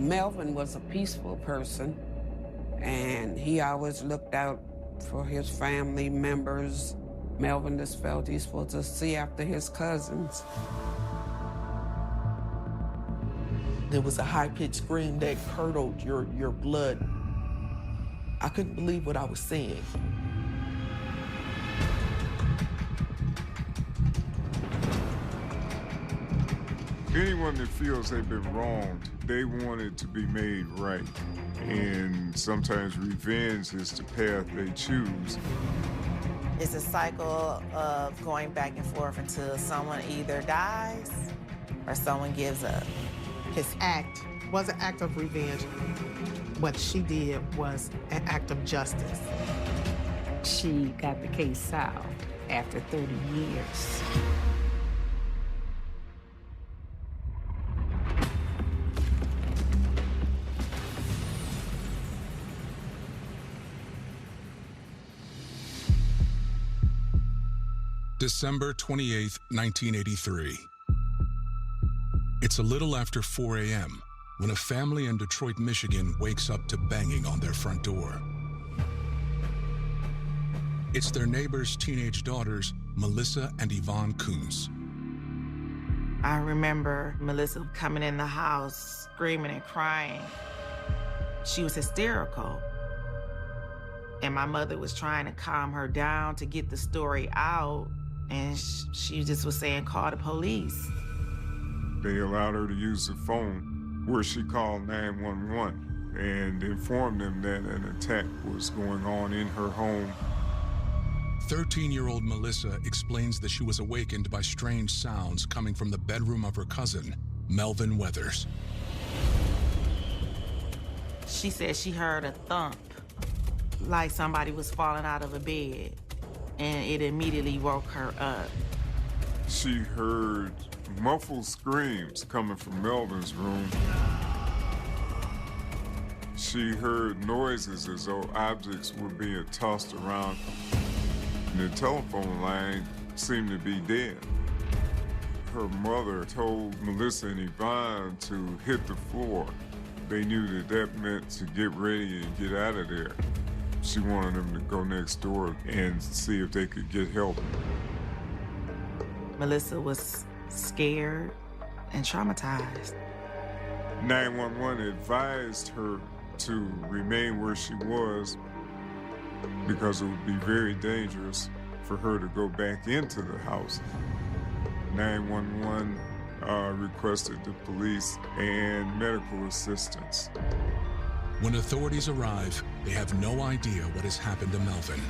Melvin was a peaceful person, and he always looked out for his family members. Melvin just felt he's supposed to see after his cousins. There was a high-pitched scream that curdled your blood. I couldn't believe what I was seeing. Anyone that feels they've been wronged, they want it to be made right. And sometimes revenge is the path they choose. It's a cycle of going back and forth until someone either dies or someone gives up. His act was an act of revenge. What she did was an act of justice. She got the case solved after 30 years. December 28th, 1983. It's a little after 4 a.m. when a family in Detroit, Michigan wakes up to banging on their front door. It's their neighbor's teenage daughters, Melissa and Yvonne Kuntz. I remember Melissa coming in the house, screaming and crying. She was hysterical. And my mother was trying to calm her down to get the story out. And she just was saying, call the police. They allowed her to use the phone where she called 911 and informed them that an attack was going on in her home. 13-year-old Melissa explains that she was awakened by strange sounds coming from the bedroom of her cousin, Melvin Weathers. She said she heard a thump, like somebody was falling out of a bed, and it immediately woke her up. She heard muffled screams coming from Melvin's room. She heard noises as though objects were being tossed around. The telephone line seemed to be dead. Her mother told Melissa and Yvonne to hit the floor. They knew that that meant to get ready and get out of there. She wanted them to go next door and see if they could get help. Melissa was scared and traumatized. 911 advised her to remain where she was because it would be very dangerous for her to go back into the house. 911 requested the police and medical assistance. When authorities arrive, they have no idea what has happened to Melvin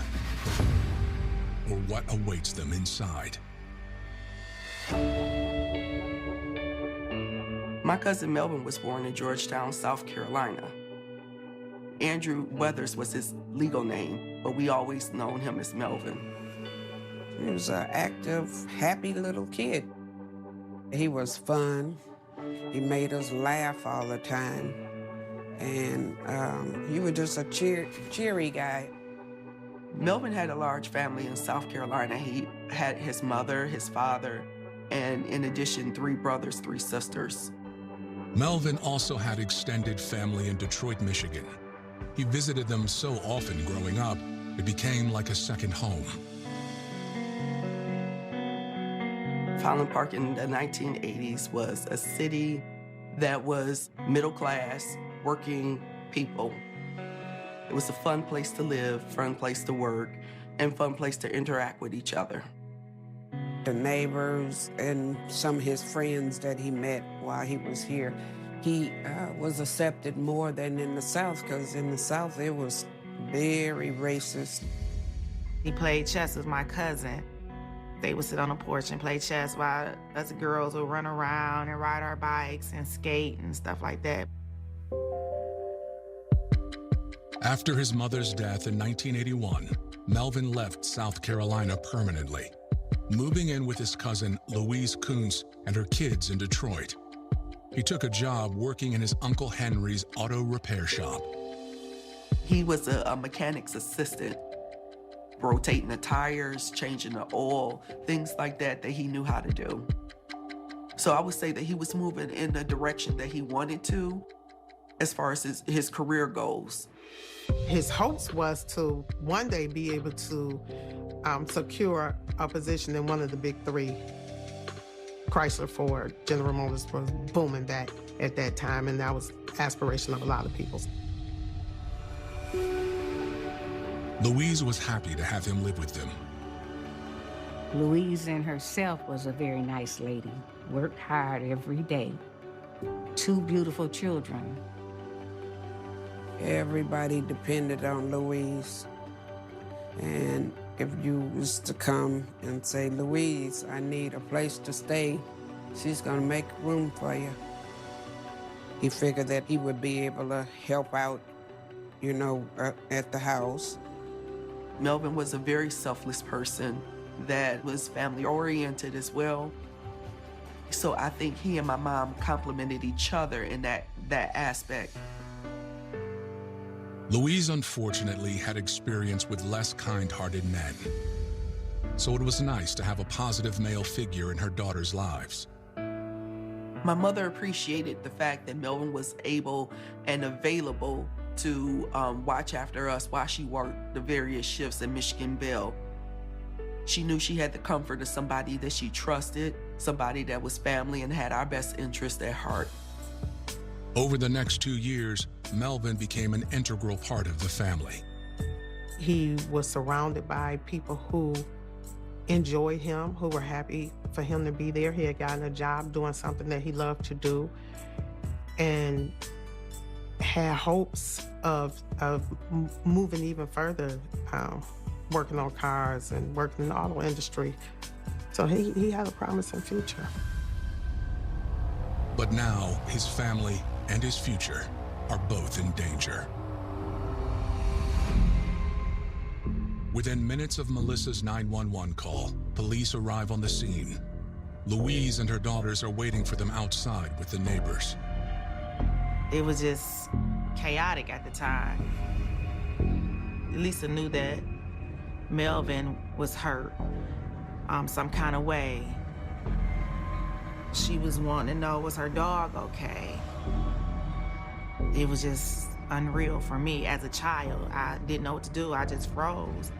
or what awaits them inside. My cousin Melvin was born in Georgetown, South Carolina. Andrew Weathers was his legal name, but we always known him as Melvin. He was an active, happy little kid. He was fun. He made us laugh all the time. And he was just a cheery guy. Melvin had a large family in South Carolina. He had his mother, his father, and in addition, 3 brothers, 3 sisters. Melvin also had extended family in Detroit, Michigan. He visited them so often growing up, it became like a second home. Highland Park in the 1980s was a city that was middle class, working people. It was a fun place to live, fun place to work, and fun place to interact with each other. The neighbors and some of his friends that he met while he was here, he was accepted more than in the South, because in the South it was very racist. He played chess with my cousin. They would sit on the porch and play chess while us girls would run around and ride our bikes and skate and stuff like that. After his mother's death in 1981, Melvin left South Carolina permanently, moving in with his cousin Louise Kuntz and her kids in Detroit. He took a job working in his Uncle Henry's auto repair shop. He was a mechanic's assistant, rotating the tires, changing the oil, things like that he knew how to do. So I would say that he was moving in the direction that he wanted to, as far as his career goes. His hopes was to one day be able to secure a position in one of the big three. Chrysler, Ford, General Motors was booming back at that time, and that was aspiration of a lot of people. Louise was happy to have him live with them. Louise in herself was a very nice lady, worked hard every day. 2 beautiful children. Everybody depended on Louise. And if you was to come and say, Louise, I need a place to stay, she's gonna make room for you. He figured that he would be able to help out, you know, at the house. Melvin was a very selfless person that was family-oriented as well. So I think he and my mom complemented each other in that aspect. Louise, unfortunately, had experience with less kind-hearted men. So it was nice to have a positive male figure in her daughter's lives. My mother appreciated the fact that Melvin was able and available to watch after us while she worked the various shifts at Michigan Bell. She knew she had the comfort of somebody that she trusted, somebody that was family and had our best interest at heart. Over the next 2 years, Melvin became an integral part of the family. He was surrounded by people who enjoyed him, who were happy for him to be there. He had gotten a job doing something that he loved to do and had hopes of moving even further, working on cars and working in the auto industry. So he had a promising future. But now, his family and his future are both in danger. Within minutes of Melissa's 911 call, police arrive on the scene. Louise and her daughters are waiting for them outside with the neighbors. It was just chaotic at the time. Lisa knew that Melvin was hurt some kind of way. She was wanting to know, was her dog okay? It was just unreal for me as a child. I didn't know what to do. I just froze.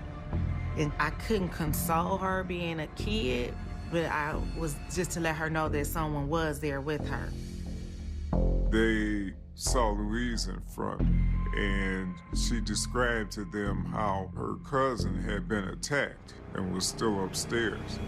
And I couldn't console her being a kid, but I was just to let her know that someone was there with her. They saw Louise in front, and she described to them how her cousin had been attacked and was still upstairs.